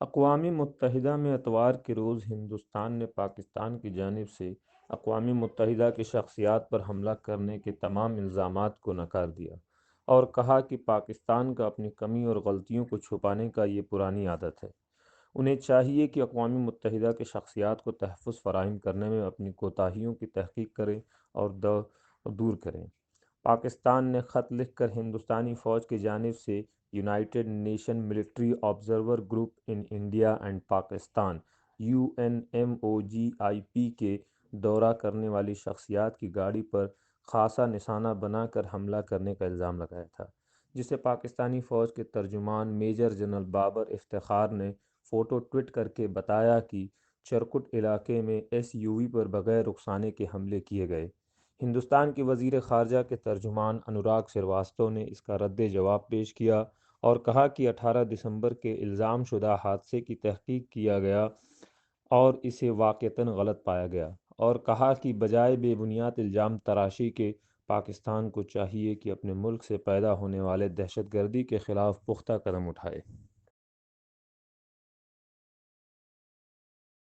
اقوام متحدہ میں اتوار کے روز ہندوستان نے پاکستان کی جانب سے اقوام متحدہ کی شخصیات پر حملہ کرنے کے تمام الزامات کو نکار دیا اور کہا کہ پاکستان کا اپنی کمی اور غلطیوں کو چھپانے کا یہ پرانی عادت ہے۔ انہیں چاہیے کہ اقوام متحدہ کی شخصیات کو تحفظ فراہم کرنے میں اپنی کوتاہیوں کی تحقیق کریں اور دور کریں۔ پاکستان نے خط لکھ کر ہندوستانی فوج کی جانب سے United nation military observer group in India and Pakistan UNMOGIP کے دورہ کرنے والی شخصیات کی گاڑی پر خاصا نشانہ بنا کر حملہ کرنے کا الزام لگایا تھا، جسے پاکستانی فوج کے ترجمان میجر جنرل بابر افتخار نے فوٹو ٹویٹ کر کے بتایا کہ چرکٹ علاقے میں SUV پر بغیر رخصانے کے حملے کیے گئے۔ ہندوستان کے وزیر خارجہ کے ترجمان انوراگ سریواستو نے اس کا رد جواب پیش کیا اور کہا کہ 18 دسمبر کے الزام شدہ حادثے کی تحقیق کیا گیا اور اسے واقعتاً غلط پایا گیا، اور کہا کہ بجائے بے بنیاد الزام تراشی کے پاکستان کو چاہیے کہ اپنے ملک سے پیدا ہونے والے دہشت گردی کے خلاف پختہ قدم اٹھائے۔